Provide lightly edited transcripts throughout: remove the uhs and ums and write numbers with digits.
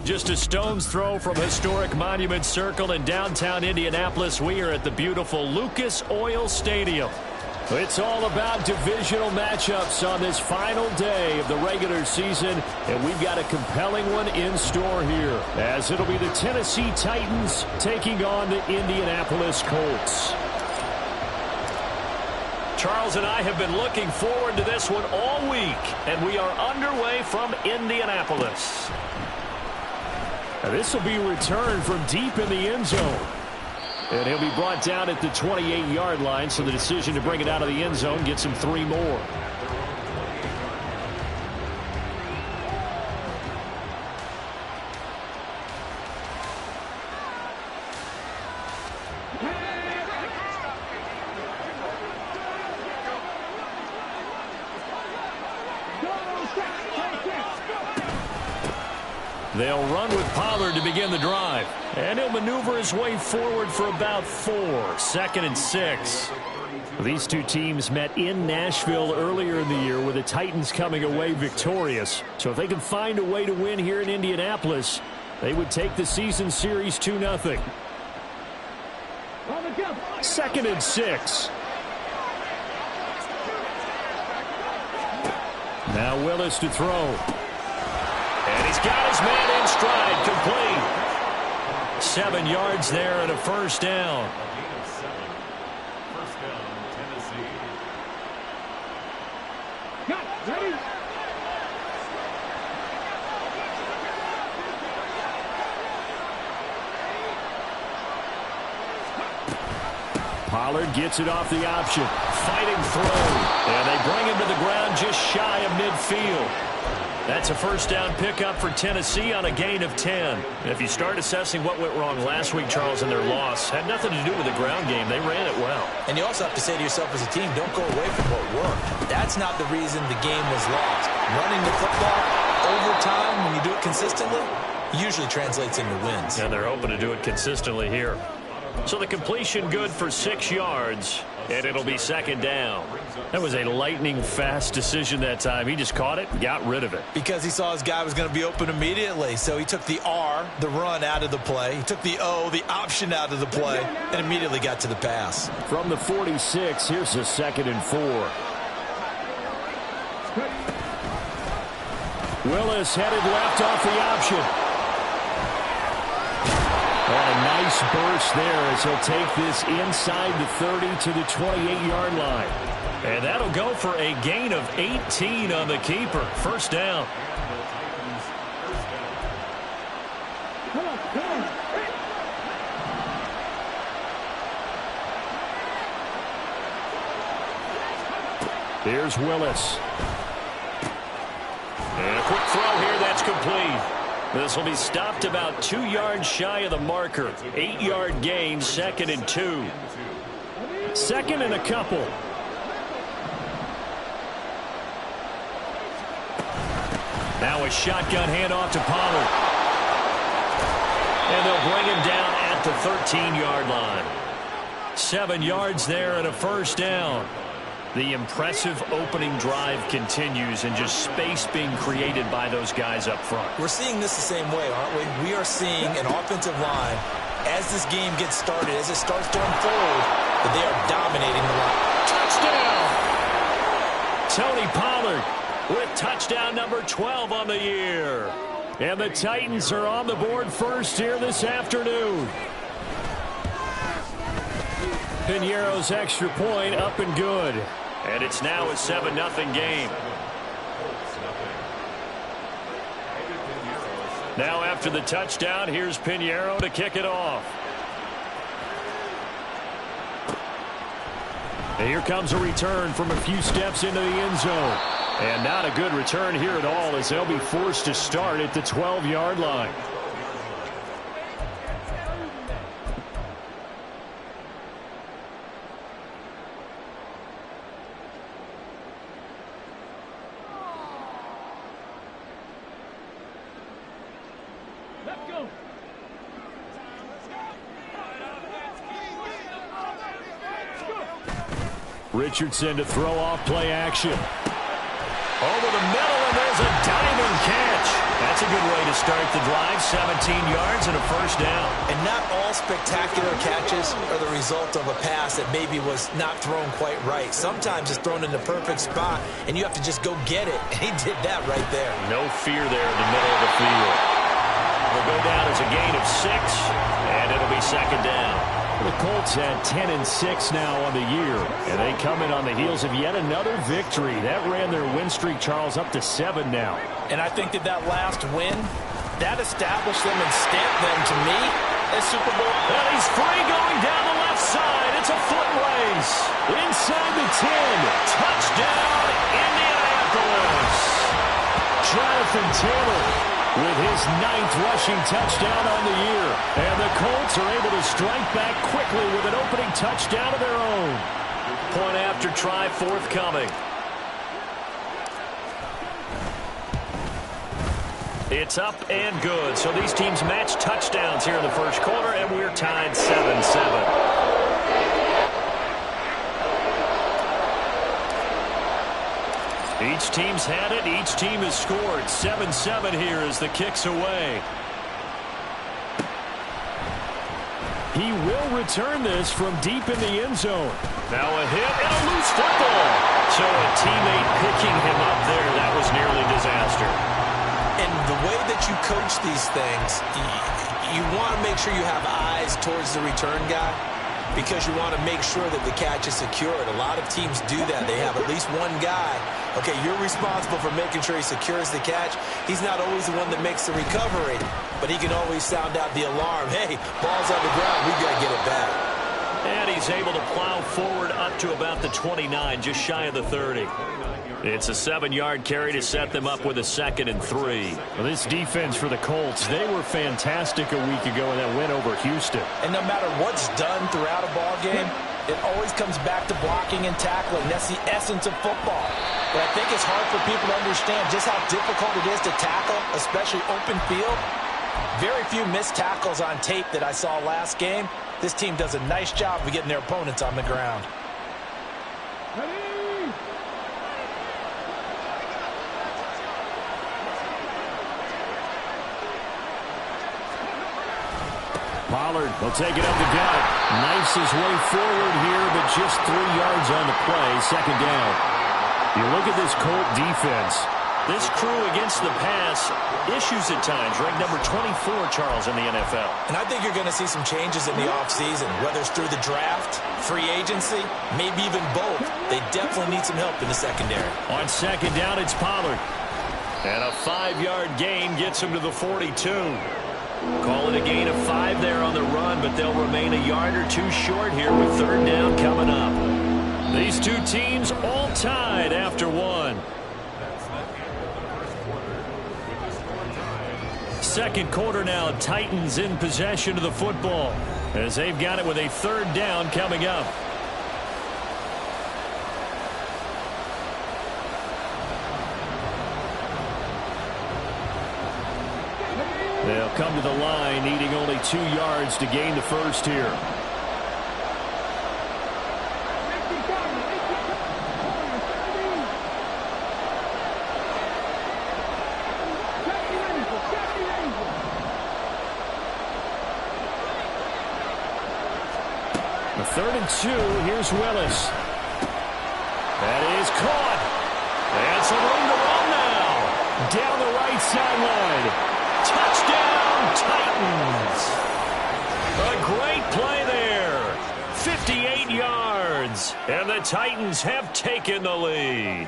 Just a stone's throw from historic Monument Circle in downtown Indianapolis. We are at the beautiful Lucas Oil Stadium. It's all about divisional matchups on this final day of the regular season, and we've got a compelling one in store here, as it'll be the Tennessee Titans taking on the Indianapolis Colts. Charles and I have been looking forward to this one all week, and we are underway from Indianapolis. Now, this will be returned from deep in the end zone. And he'll be brought down at the 28-yard line, so the decision to bring it out of the end zone gets him 3 more. They'll run with Pollard to begin the drive. And he'll maneuver his way forward for about 4. 2nd and 6. These two teams met in Nashville earlier in the year, with the Titans coming away victorious. So if they can find a way to win here in Indianapolis, they would take the season series 2-0. 2nd and 6. Now Willis to throw. And he's got his man in stride, complete. 7 yards there and a first down. Pollard gets it off the option. Fighting throw. And they bring him to the ground just shy of midfield. That's a first down pickup for Tennessee on a gain of 10. If you start assessing what went wrong last week, Charles, in their loss, had nothing to do with the ground game. They ran it well. And you also have to say to yourself as a team, don't go away from what worked. That's not the reason the game was lost. Running the football over time, when you do it consistently, usually translates into wins. And they're hoping to do it consistently here. So the completion good for 6 yards, and it'll be 2nd down. That was a lightning-fast decision that time. He just caught it and got rid of it. Because he saw his guy was going to be open immediately, so he took the R, the run, out of the play. He took the O, the option, out of the play, and immediately got to the pass. From the 46, here's a 2nd and 4. Willis headed left off the option. And a nice burst there as he'll take this inside the 30 to the 28-yard line. And that'll go for a gain of 18 on the keeper. First down. Here's Willis. And a quick throw here that's complete. This will be stopped about 2 yards shy of the marker. 8-yard gain, 2nd and 2. 2nd and a couple. Now a shotgun handoff to Pollard. And they'll bring him down at the 13-yard line. 7 yards there and a first down. The impressive opening drive continues, and just space being created by those guys up front. We're seeing this the same way, aren't we? We are seeing an offensive line, as this game gets started, as it starts to unfold, that they are dominating the line. Touchdown! Tony Pollard with touchdown number 12 on the year. And the Titans are on the board first here this afternoon. Piñeiro's extra point up and good. And it's now a 7-0 game. Now after the touchdown, here's Piñeiro to kick it off. And here comes a return from a few steps into the end zone. And not a good return here at all, as they'll be forced to start at the 12-yard line. Richardson to throw off play action. Over the middle, and there's a diving catch. That's a good way to start the drive. 17 yards and a first down. And not all spectacular catches are the result of a pass that maybe was not thrown quite right. Sometimes it's thrown in the perfect spot, and you have to just go get it. And he did that right there. No fear there in the middle of the field. Will go down as a gain of 6, and it'll be second down. The Colts had 10-6 now on the year, and they come in on the heels of yet another victory. That ran their win streak, Charles, up to 7 now. And I think that last win, that established them and stamped them, to me, as Super Bowl. And he's free going down the left side. It's a foot race. Inside the 10. Touchdown, Indianapolis. Jonathan Taylor with his 9th rushing touchdown on the year. And the Colts are able to strike back quickly with an opening touchdown of their own. Point after try forthcoming. It's up and good. So these teams match touchdowns here in the first quarter, and we're tied 7-7. Each team's had it. Each team has scored. 7-7 here as the kick's away. He will return this from deep in the end zone. Now a hit and a loose football. So a teammate picking him up there. That was nearly disaster. And the way that you coach these things, you want to make sure you have eyes towards the return guy, because you want to make sure that the catch is secured. A lot of teams do that. They have at least one guy. Okay, you're responsible for making sure he secures the catch. He's not always the one that makes the recovery, but he can always sound out the alarm. Hey, ball's on the ground. We've got to get it back. And he's able to plow forward up to about the 29, just shy of the 30. It's a 7-yard carry to set them up with a 2nd and 3. Well, this defense for the Colts, they were fantastic a week ago in that win over Houston. And no matter what's done throughout a ball game, it always comes back to blocking and tackling. That's the essence of football. But I think it's hard for people to understand just how difficult it is to tackle, especially open field. Very few missed tackles on tape that I saw last game. This team does a nice job of getting their opponents on the ground. Pollard will take it up the gut. Knifes his way forward here, but just 3 yards on the play. Second down. You look at this Colt defense. This crew against the pass, issues at times. Ranked number 24, Charles, in the NFL. And I think you're going to see some changes in the offseason, whether it's through the draft, free agency, maybe even both. They definitely need some help in the secondary. On second down, it's Pollard. And a 5-yard gain gets him to the 42. Call it a gain of 5 there on the run, but they'll remain a yard or 2 short here with third down coming up. These two teams all tied after 1. Second quarter now, Titans in possession of the football as they've got it with a third down coming up. They'll come to the line, needing only 2 yards to gain the first here. The 3rd and 2, here's Willis. That is caught. And some room to run now. Down the right sideline. Touchdown, Titans. A great play there. 58 yards. And the Titans have taken the lead.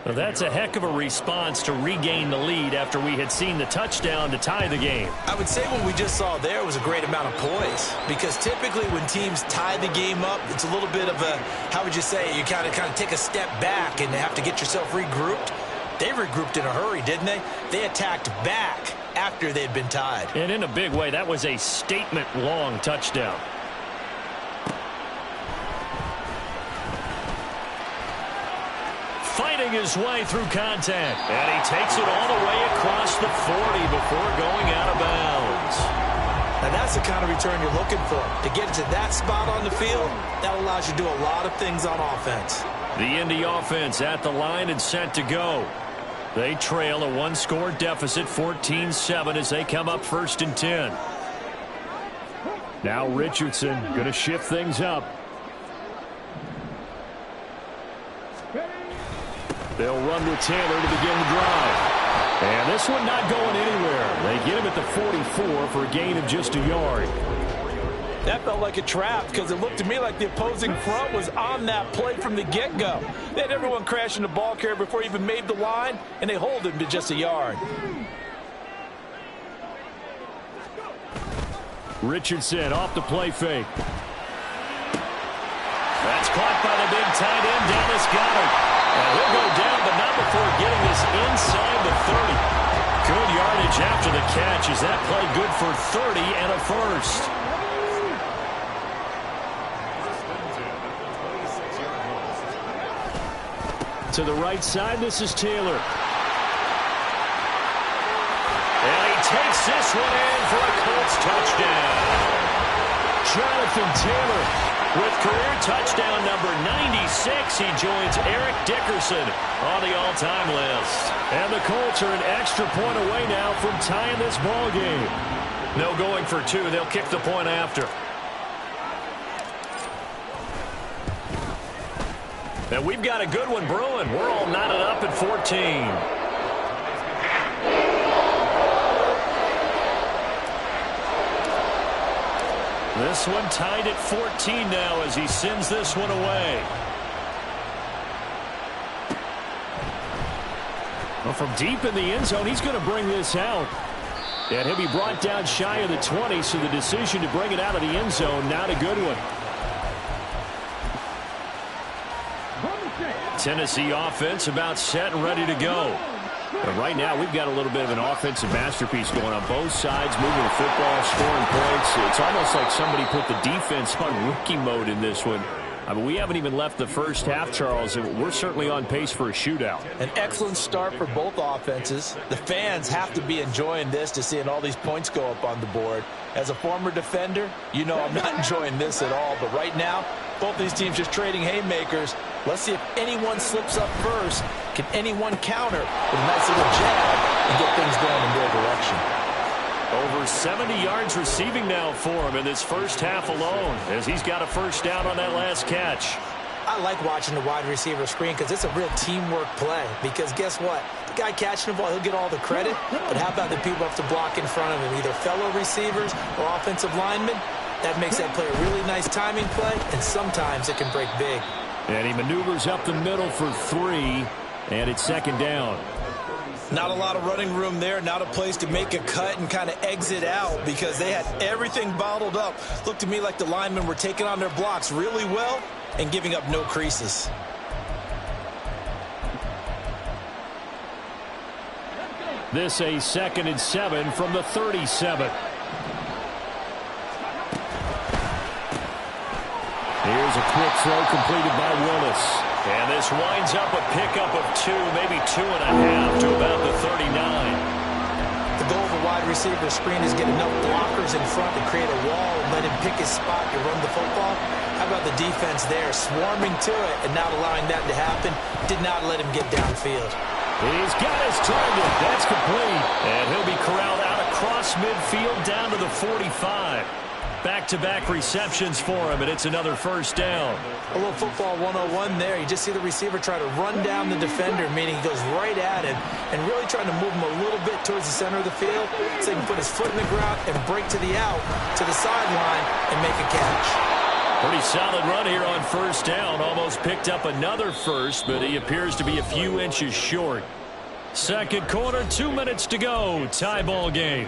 Well, that's a heck of a response to regain the lead after we had seen the touchdown to tie the game. I would say what we just saw there was a great amount of poise, because typically when teams tie the game up, it's a little bit of a, how would you say, you kind of take a step back and have to get yourself regrouped. They regrouped in a hurry, didn't they? They attacked back after they'd been tied. And in a big way, that was a statement-long touchdown. Fighting his way through contact. And he takes it all the way across the 40 before going out of bounds. Now that's the kind of return you're looking for. To get to that spot on the field, that allows you to do a lot of things on offense. The Indy offense at the line and set to go. They trail a one-score deficit, 14-7, as they come up 1st and 10. Now Richardson going to shift things up. They'll run with Taylor to begin the drive. And this one not going anywhere. They get him at the 44 for a gain of just a yard. That felt like a trap because it looked to me like the opposing front was on that play from the get-go. They had everyone crashing the ball carrier before he even made the line, and they hold him to just a yard. Richardson off the play fake. That's caught by the big tight end, Dallas Goedert. And he'll go down, but not before getting this inside the 30. Good yardage after the catch. Is that play good for 30 and a first? To the right side, this is Taylor. And he takes this one in for a Colts touchdown. Jonathan Taylor. With career touchdown number 96, he joins Eric Dickerson on the all-time list. And the Colts are an extra point away now from tying this ball game. No going for two. They'll kick the point after. And we've got a good one brewing. We're all knotted up at 14. This one tied at 14 now as he sends this one away. Well, from deep in the end zone, he's going to bring this out. And he'll be brought down shy of the 20, so the decision to bring it out of the end zone, not a good one. Tennessee offense about set and ready to go. But right now, we've got a little bit of an offensive masterpiece going on both sides, moving the football, scoring points. It's almost like somebody put the defense on rookie mode in this one. I mean, we haven't even left the first half, Charles, and we're certainly on pace for a shootout. An excellent start for both offenses. The fans have to be enjoying this to seeing all these points go up on the board. As a former defender, you know I'm not enjoying this at all. But right now, both these teams just trading haymakers. Let's see if anyone slips up first. Can anyone counter with a nice little jab and get things going in their direction? Over 70 yards receiving now for him in this first half alone, as he's got a first down on that last catch. I like watching the wide receiver screen because it's a real teamwork play. Because guess what? The guy catching the ball, he'll get all the credit. But how about the people who have to block in front of him, either fellow receivers or offensive linemen? That makes that play a really nice timing play, and sometimes it can break big. And he maneuvers up the middle for 3, and it's second down. Not a lot of running room there, not a place to make a cut and kind of exit out because they had everything bottled up. Looked to me like the linemen were taking on their blocks really well and giving up no creases. This a 2nd and 7 from the 37. Here's a quick throw completed by Willis. And this winds up a pickup of 2, maybe 2.5 to about the 39. The goal of a wide receiver screen is get enough blockers in front to create a wall and let him pick his spot to run the football. How about the defense there, swarming to it and not allowing that to happen? Did not let him get downfield. He's got his target. That's complete. And he'll be corralled out across midfield down to the 45. Back-to-back receptions for him, and it's another first down. A little football 101 there. You just see the receiver try to run down the defender, meaning he goes right at him and really trying to move him a little bit towards the center of the field so he can put his foot in the ground and break to the out, to the sideline, and make a catch. Pretty solid run here on first down. Almost picked up another first, but he appears to be a few inches short. Second quarter, 2 minutes to go. Tie ball game.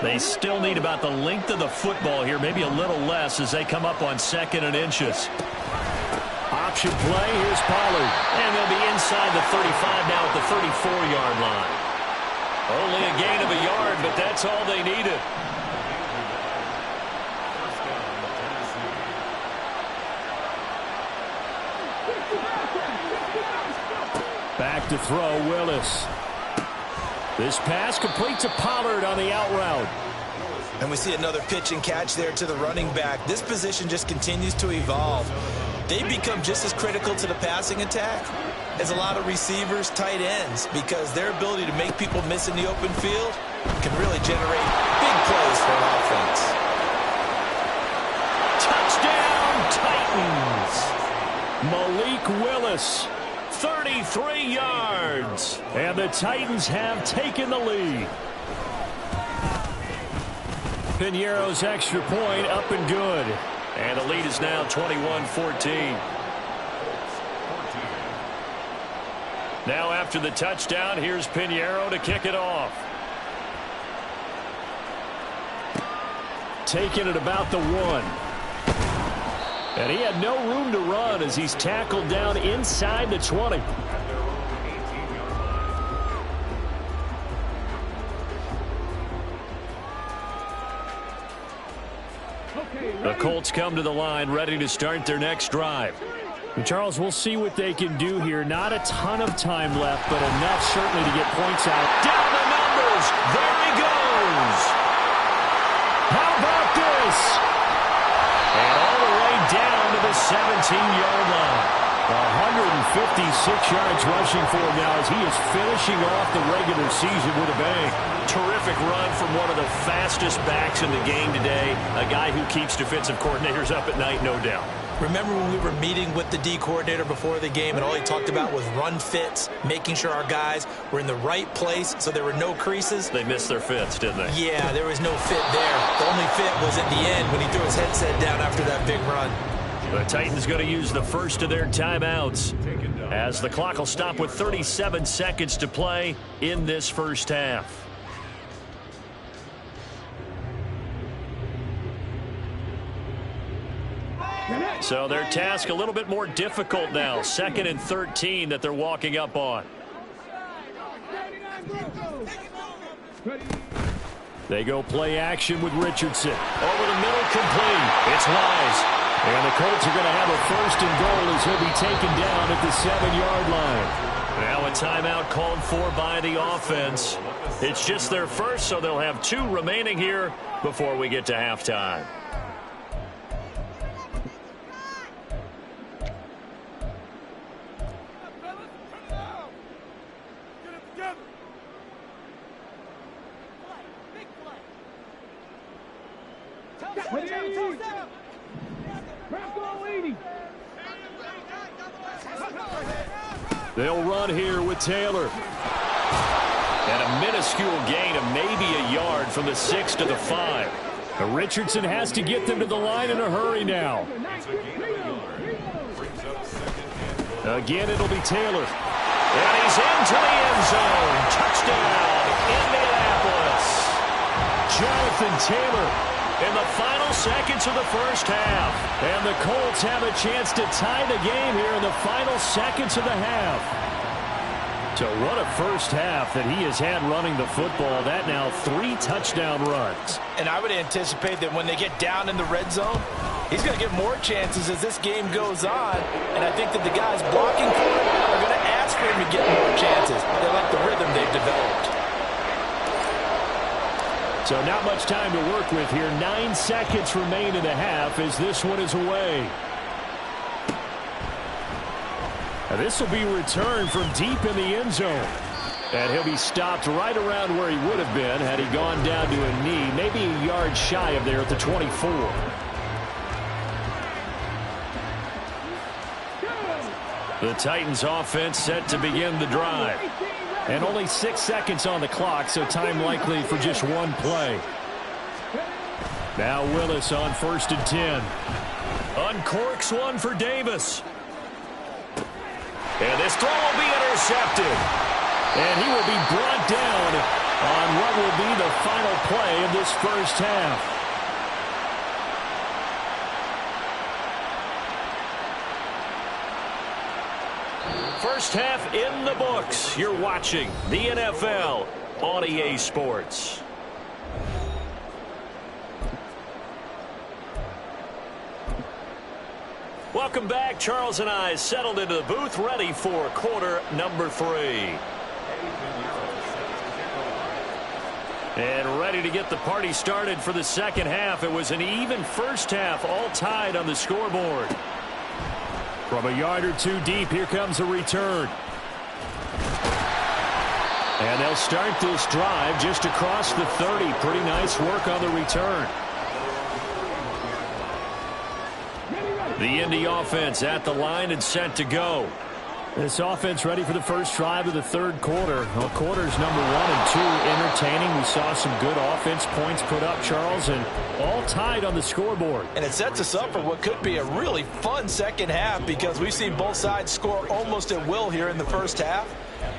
They still need about the length of the football here, maybe a little less as they come up on 2nd and inches. Option play, here's Pollard. And they'll be inside the 35 now at the 34-yard line. Only a gain of a yard, but that's all they needed. Back to throw, Willis. This pass complete to Pollard on the out route. And we see another pitch and catch there to the running back. This position just continues to evolve. they become just as critical to the passing attack as a lot of receivers, tight ends, because their ability to make people miss in the open field can really generate big plays for an offense. Touchdown, Titans. Malik Willis, 33 yards. And the Titans have taken the lead. Piñeiro's extra point up and good. And the lead is now 21-14. Now after the touchdown, here's Piñeiro to kick it off. Taking it about the 1. And he had no room to run as he's tackled down inside the 20. The Colts come to the line ready to start their next drive. And Charles, we'll see what they can do here. Not a ton of time left, but enough certainly to get points out. Down the numbers. There he goes. How about this? And all the way down to the 17-yard line. 156 yards rushing for him now as he is finishing off the regular season with a bang. Terrific run from one of the fastest backs in the game today. A guy who keeps defensive coordinators up at night, no doubt. Remember when we were meeting with the D coordinator before the game and all he talked about was run fits, making sure our guys were in the right place so there were no creases? They missed their fits, didn't they? Yeah, there was no fit there. The only fit was at the end when he threw his headset down after that big run. The Titans going to use the first of their timeouts as the clock will stop with 37 seconds to play in this first half. So their task a little bit more difficult now. 2nd and 13 that they're walking up on. They go play action with Richardson. Over the middle, complete. It's Wise. And the Colts are going to have a 1st and goal as he'll be taken down at the 7-yard line. Now a timeout called for by the offense. It's just their first, so they'll have 2 remaining here before we get to halftime. They'll run here with Taylor. And a minuscule gain of maybe a yard from the 6 to the 5. Richardson has to get them to the line in a hurry now. Again, it'll be Taylor. And he's into the end zone. Touchdown, Indianapolis. Jonathan Taylor in the final seconds of the first half. And the Colts have a chance to tie the game here in the final seconds of the half. So what a first half that he has had running the football. That now 3 touchdown runs. And I would anticipate that when they get down in the red zone, he's going to get more chances as this game goes on. And I think that the guys blocking for him are going to ask for him to get more chances. They like the rhythm they've developed. So not much time to work with here. 9 seconds remain in the half as this one is away. And this will be returned from deep in the end zone. And he'll be stopped right around where he would have been had he gone down to a knee, maybe a yard shy of there at the 24. The Titans offense set to begin the drive. And only 6 seconds on the clock, so time likely for just one play. Now Willis on 1st and 10. Uncorks one for Davis. And this throw will be intercepted. And he will be brought down on what will be the final play of this first half. First half in the books. You're watching the NFL on EA Sports. Welcome back. Charles and I settled into the booth ready for quarter number 3. And ready to get the party started for the second half. It was an even first half, all tied on the scoreboard. From a yard or two deep, here comes a return. And they'll start this drive just across the 30. Pretty nice work on the return. The Indy offense at the line and set to go. This offense ready for the first drive of the third quarter. Well, quarters number 1 and 2 entertaining. We saw some good offense points put up, Charles, and all tied on the scoreboard. And it sets us up for what could be a really fun second half because we've seen both sides score almost at will here in the first half.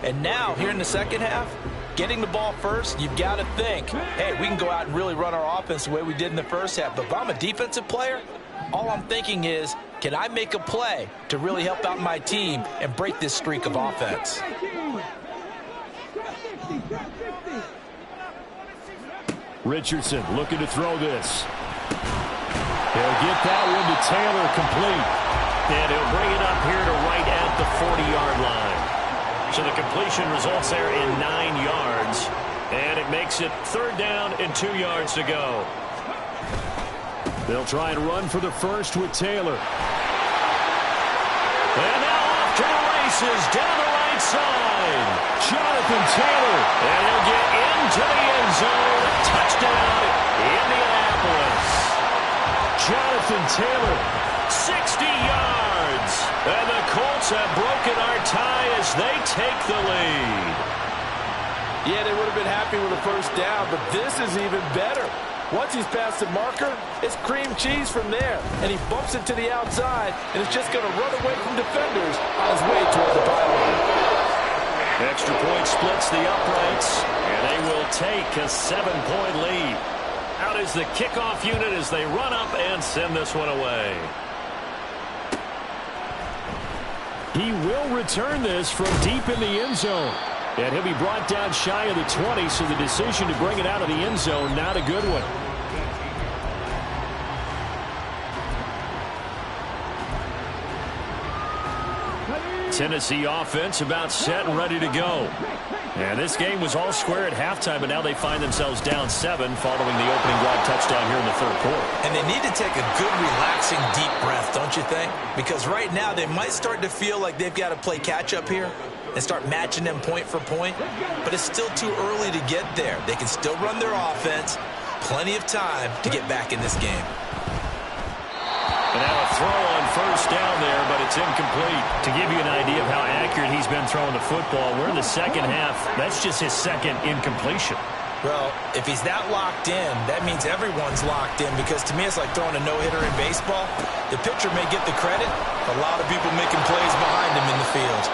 And now, here in the second half, getting the ball first, you've got to think, hey, we can go out and really run our offense the way we did in the first half. But if I'm a defensive player, all I'm thinking is, can I make a play to really help out my team and break this streak of offense? Richardson looking to throw this. He'll get that one to Taylor, complete. And he'll bring it up here to right at the 40-yard line. So the completion results there in 9 yards. And it makes it 3rd down and 2 yards to go. They'll try and run for the first with Taylor. And now off to the races down the right side. Jonathan Taylor. And he'll get into the end zone. Touchdown, Indianapolis. Jonathan Taylor. 60 yards. And the Colts have broken our tie as they take the lead. Yeah, they would have been happy with a first down, but this is even better. Once he's past the marker, it's cream cheese from there. And he bumps it to the outside, and is just going to run away from defenders on his way toward the pylon. Extra point splits the uprights, and they will take a 7-point lead. Out is the kickoff unit as they run up and send this one away. He will return this from deep in the end zone. And he'll be brought down shy of the 20, so the decision to bring it out of the end zone, not a good one. Tennessee offense about set and ready to go. And this game was all square at halftime, but now they find themselves down 7 following the opening drive touchdown here in the third quarter. And they need to take a good, relaxing, deep breath, don't you think? Because right now they might start to feel like they've got to play catch-up here and start matching them point for point. But it's still too early to get there. They can still run their offense. Plenty of time to get back in this game. And now a throw on first down there, but it's incomplete. To give you an idea of how accurate he's been throwing the football, we're in the second half. That's just his second incompletion. Well, if he's that locked in, that means everyone's locked in, because to me it's like throwing a no-hitter in baseball. The pitcher may get the credit, a lot of people making plays behind him in the field.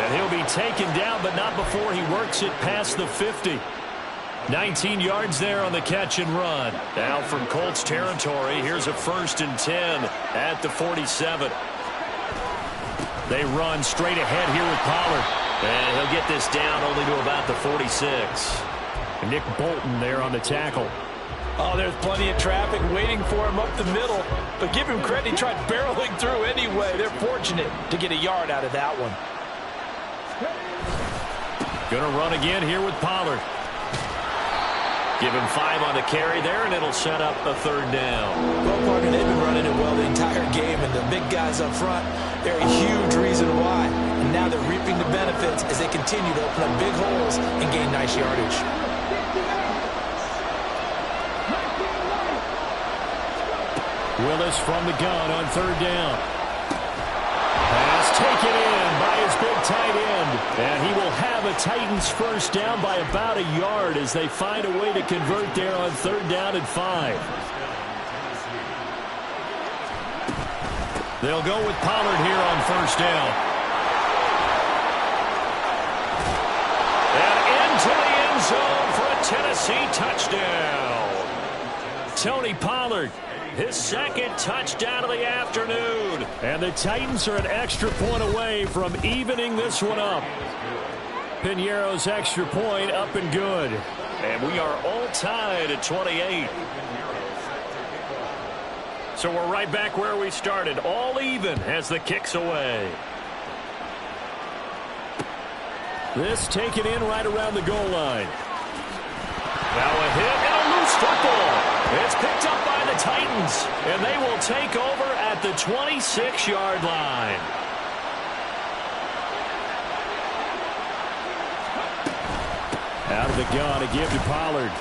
And he'll be taken down, but not before he works it past the 50. 19 yards there on the catch and run. Now from Colts territory, here's a 1st and 10 at the 47. They run straight ahead here with Pollard. And he'll get this down only to about the 46. Nick Bolton there on the tackle. Oh, there's plenty of traffic waiting for him up the middle. But give him credit, he tried barreling through anyway. They're fortunate to get a yard out of that one. Gonna run again here with Pollard. Give him 5 on the carry there, and it'll set up a 3rd down. Well, partner, they've been running it well the entire game, and the big guys up front, they're a huge reason why. And now they're reaping the benefits as they continue to open up big holes and gain nice yardage. Willis from the gun on 3rd down. Pass taken in by his big tight end. And he will have a Titans first down by about a yard as they find a way to convert there on 3rd down and 5. They'll go with Pollard here on 1st down. And into the end zone for a Tennessee touchdown. Tony Pollard, his 2nd touchdown of the afternoon. And the Titans are an extra point away from evening this one up. Piñeiro's extra point up and good. And we are all tied at 28. So we're right back where we started, all even as the kick's away. This taken in right around the goal line. Now a hit and a loose football. It's picked up by the Titans, and they will take over at the 26-yard line. Out of the gun, a give to Pollard.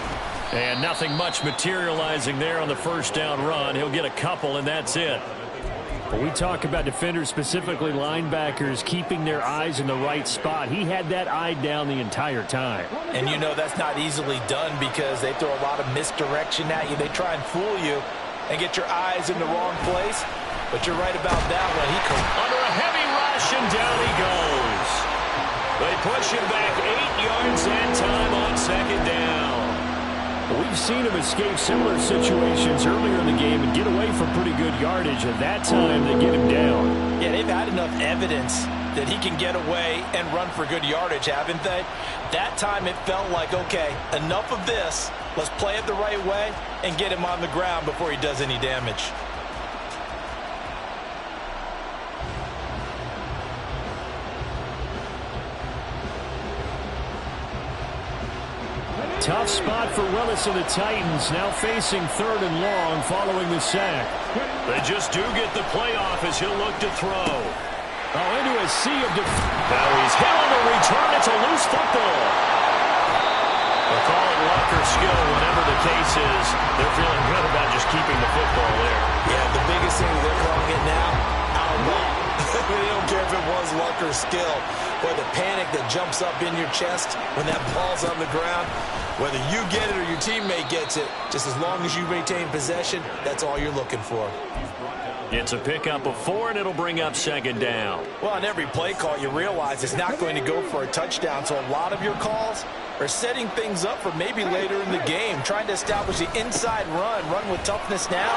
And nothing much materializing there on the first down run. He'll get a couple, and that's it. When we talk about defenders, specifically linebackers, keeping their eyes in the right spot, he had that eye down the entire time. And you know that's not easily done because they throw a lot of misdirection at you. They try and fool you and get your eyes in the wrong place. But you're right about that one. He comes under a heavy rush, and down he goes. They push him back 8 yards and time on second down. We've seen him escape similar situations earlier in the game and get away from pretty good yardage. At that time, they get him down. Yeah, they've had enough evidence that he can get away and run for good yardage, haven't they? That time it felt like, okay, enough of this. Let's play it the right way and get him on the ground before he does any damage. Tough spot for Willis and the Titans, now facing 3rd and long following the sack. They just do get the playoff as he'll look to throw. Oh, into a sea of now he's hit on the return. It's a loose football. They'll call it luck or skill, whatever the case is. They're feeling good about just keeping the football there. Yeah, the biggest thing they're calling it now, our ball. They don't care if it was luck or skill. Boy, the panic that jumps up in your chest when that ball's on the ground, whether you get it or your teammate gets it, just as long as you retain possession, that's all you're looking for. It's a pickup of 4, and it'll bring up second down. Well, on every play call, you realize it's not going to go for a touchdown, so a lot of your calls are setting things up for maybe later in the game, trying to establish the inside run with toughness now,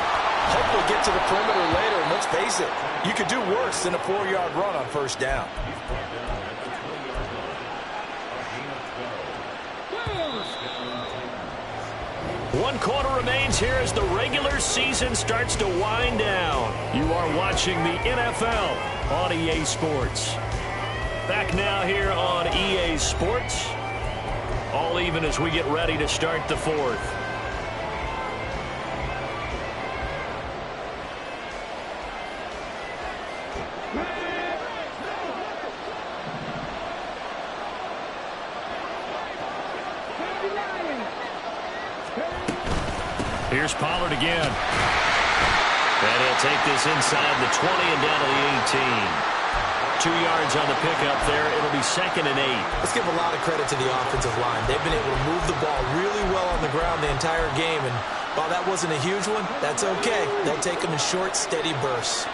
hopefully get to the perimeter later, and let's face it, you could do worse than a 4-yard run on first down. One quarter remains here as the regular season starts to wind down. You are watching the NFL on EA Sports. Back now here on EA Sports. All even as we get ready to start the 4th. Here's Pollard again. And he'll take this inside the 20 and down to the 18. 2 yards on the pickup there. It'll be 2nd and 8. Let's give a lot of credit to the offensive line. They've been able to move the ball really well on the ground the entire game. And while that wasn't a huge one, that's okay. They'll take them in short, steady bursts.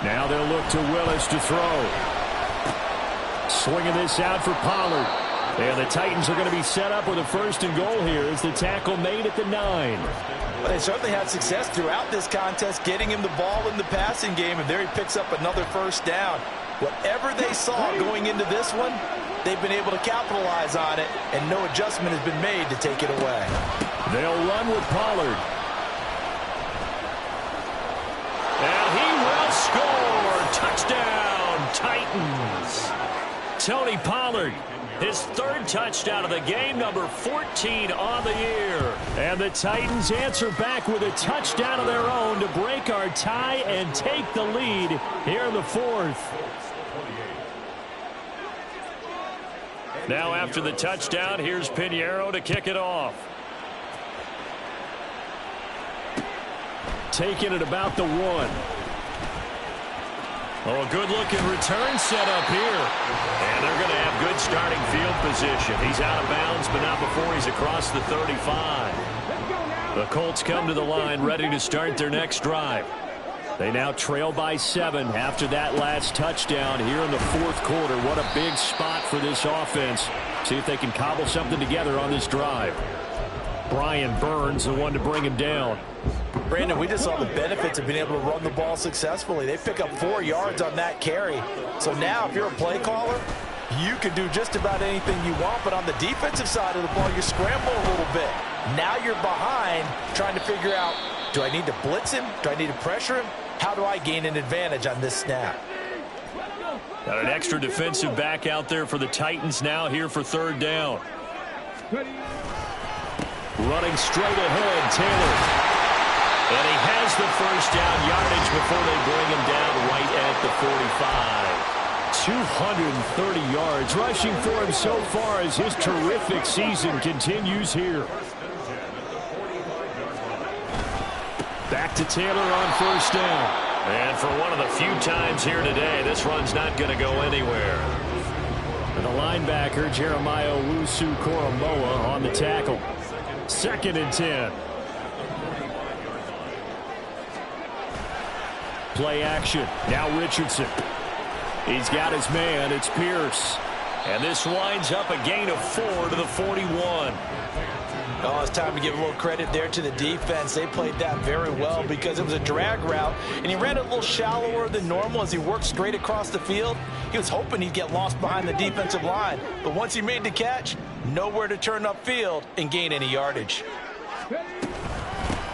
Now they'll look to Willis to throw. Swinging this out for Pollard. And the Titans are going to be set up with a 1st and goal here as the tackle made at the 9. Well, they certainly had success throughout this contest, getting him the ball in the passing game, and there he picks up another 1st down. Whatever they saw going into this one, they've been able to capitalize on it, and no adjustment has been made to take it away. They'll run with Pollard. And he will score. Touchdown, Titans. Tony Pollard, his 3rd touchdown of the game, number 14 on the year. And the Titans answer back with a touchdown of their own to break our tie and take the lead here in the 4th. Now after the touchdown, here's Pinheiro to kick it off. Taking it about the 1. Oh, a good-looking return set up here. And they're going to have good starting field position. He's out of bounds, but not before he's across the 35. The Colts come to the line ready to start their next drive. They now trail by 7 after that last touchdown here in the 4th quarter. What a big spot for this offense. See if they can cobble something together on this drive. Brian Burns, the one to bring him down. Brandon, we just saw the benefits of being able to run the ball successfully. They pick up 4 yards on that carry. So now if you're a play caller, you can do just about anything you want. But on the defensive side of the ball, you scramble a little bit. Now you're behind trying to figure out, do I need to blitz him? Do I need to pressure him? How do I gain an advantage on this snap? Got an extra defensive back out there for the Titans now here for third down. Running straight ahead, Taylor. And he has the first down yardage before they bring him down right at the 45. 230 yards rushing for him so far as his terrific season continues here. Back to Taylor on first down. And for one of the few times here today, this run's not going to go anywhere. And the linebacker, Jeremiah Owusu-Koramoah, on the tackle. 2nd and 10. Play action. Now Richardson. He's got his man. It's Pierce. And this winds up a gain of 4 to the 41. Oh, it's time to give a little credit there to the defense. They played that very well because it was a drag route, and he ran it a little shallower than normal as he worked straight across the field. He was hoping he'd get lost behind the defensive line, but once he made the catch, nowhere to turn upfield and gain any yardage.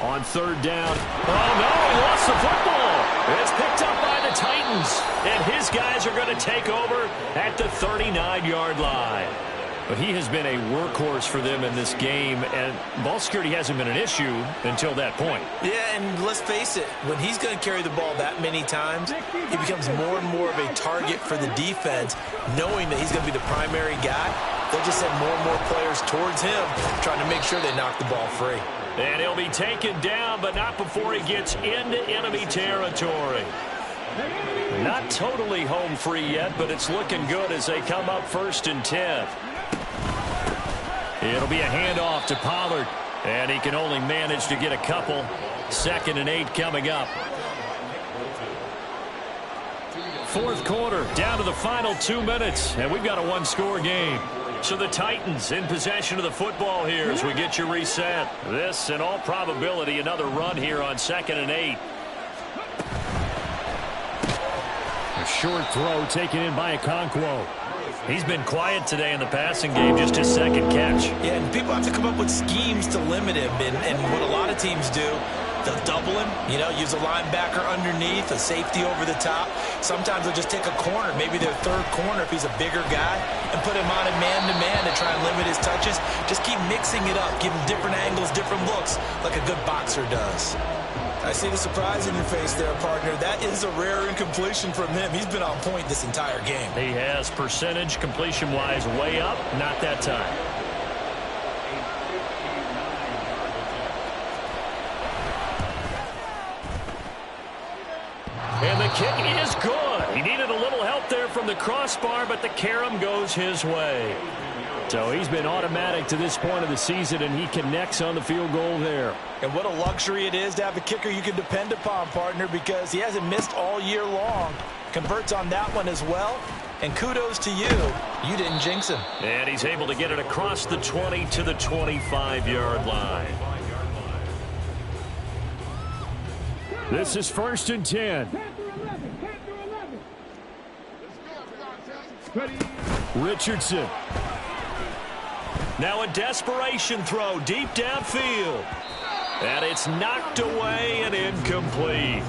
On third down. Oh, no, he lost the football. It's picked up by the Titans, and his guys are going to take over at the 39-yard line. But he has been a workhorse for them in this game, and ball security hasn't been an issue until that point. Yeah, and let's face it, when he's going to carry the ball that many times, he becomes more and more of a target for the defense, knowing that he's going to be the primary guy. They'll just send more and more players towards him, trying to make sure they knock the ball free. And he'll be taken down, but not before he gets into enemy territory. Not totally home free yet, but it's looking good as they come up 1st and 10. It'll be a handoff to Pollard, and he can only manage to get a couple. 2nd and 8 coming up. 4th quarter, down to the final 2 minutes, and we've got a one-score game. So the Titans in possession of the football here as we get you reset. This, in all probability, another run here on 2nd and 8. A short throw taken in by Okonkwo. He's been quiet today in the passing game, just his 2nd catch. Yeah, and people have to come up with schemes to limit him, and what a lot of teams do, they'll double him, use a linebacker underneath, a safety over the top. Sometimes they'll just take a corner, maybe their 3rd corner if he's a bigger guy, and put him on it man-to-man to try and limit his touches. Just keep mixing it up, give him different angles, different looks, like a good boxer does. I see the surprise in your face there, partner. That is a rare incompletion from him. He's been on point this entire game. He has percentage completion-wise way up, not that time. And the kick is good. He needed a little help there from the crossbar, but the carom goes his way. So he's been automatic to this point of the season, and he connects on the field goal there. And what a luxury it is to have a kicker you can depend upon, partner, because he hasn't missed all year long. Converts on that one as well. And kudos to you. You didn't jinx him. And he's able to get it across the 20 to the 25-yard line. This is 1st and 10. Richardson. Now a desperation throw deep downfield. And it's knocked away and incomplete.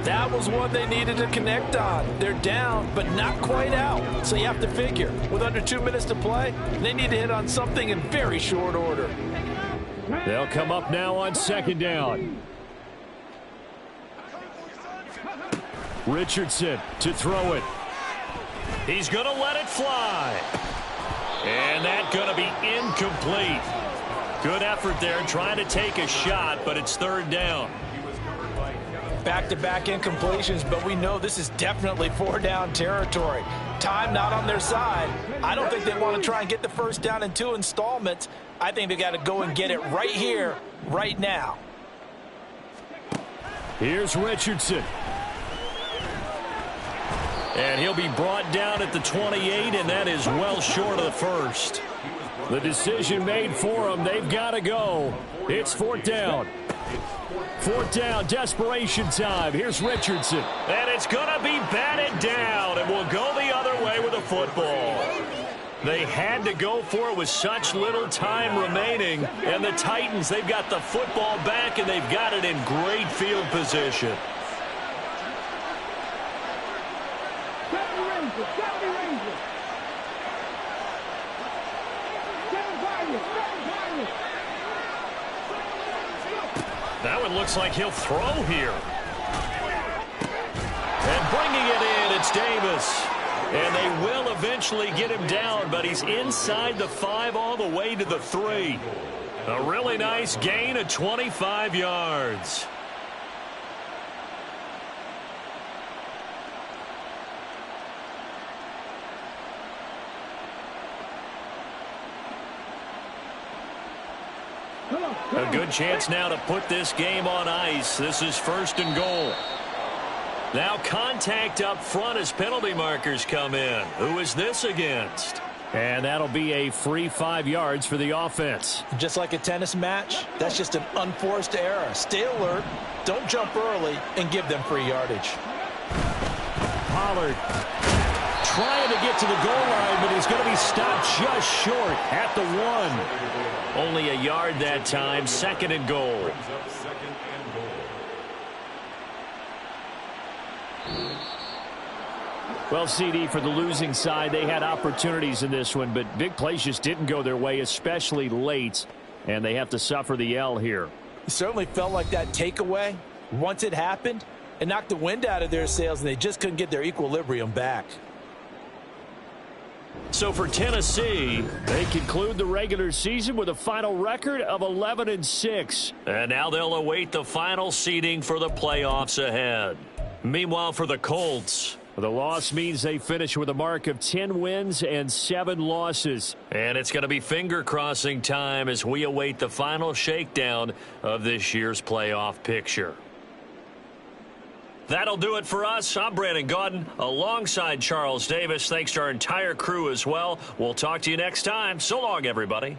That was one they needed to connect on. They're down, but not quite out. So you have to figure, with under 2 minutes to play, they need to hit on something in very short order. They'll come up now on 2nd down. Richardson to throw it. He's going to let it fly. And that's going to be incomplete. Good effort there trying to take a shot, but it's 3rd down. Back-to-back incompletions, but we know this is definitely 4-down territory. Time not on their side. I don't think they want to try and get the first down in 2 installments. I think they got to go and get it right here, right now. Here's Richardson. And he'll be brought down at the 28, and that is well short of the first. The decision made for them. They've got to go. It's 4th down. 4th down, desperation time. Here's Richardson. And it's going to be batted down, and we'll go the other way with the football. They had to go for it with such little time remaining. And the Titans, they've got the football back, and they've got it in great field position. That one looks like he'll throw here. And bringing it in, it's Davis. And they will eventually get him down, but he's inside the 5 all the way to the 3. A really nice gain of 25 yards. A good chance now to put this game on ice. This is 1st and goal. Now contact up front as penalty markers come in. Who is this against? And that'll be a free 5 yards for the offense. Just like a tennis match, that's just an unforced error. Stay alert, don't jump early, and give them free yardage. Pollard trying to get to the goal line, but he's going to be stopped just short at the 1. Only a yard that time, 2nd and goal. Well, CD, for the losing side, they had opportunities in this one, but big plays just didn't go their way, especially late, and they have to suffer the L here. It certainly felt like that takeaway, once it happened, it knocked the wind out of their sails, and they just couldn't get their equilibrium back. So for Tennessee, they conclude the regular season with a final record of 11-6. And now they'll await the final seeding for the playoffs ahead. Meanwhile, for the Colts, the loss means they finish with a mark of 10 wins and 7 losses. And it's going to be finger-crossing time as we await the final shakedown of this year's playoff picture. That'll do it for us. I'm Brandon Gaudin alongside Charles Davis. Thanks to our entire crew as well. We'll talk to you next time. So long, everybody.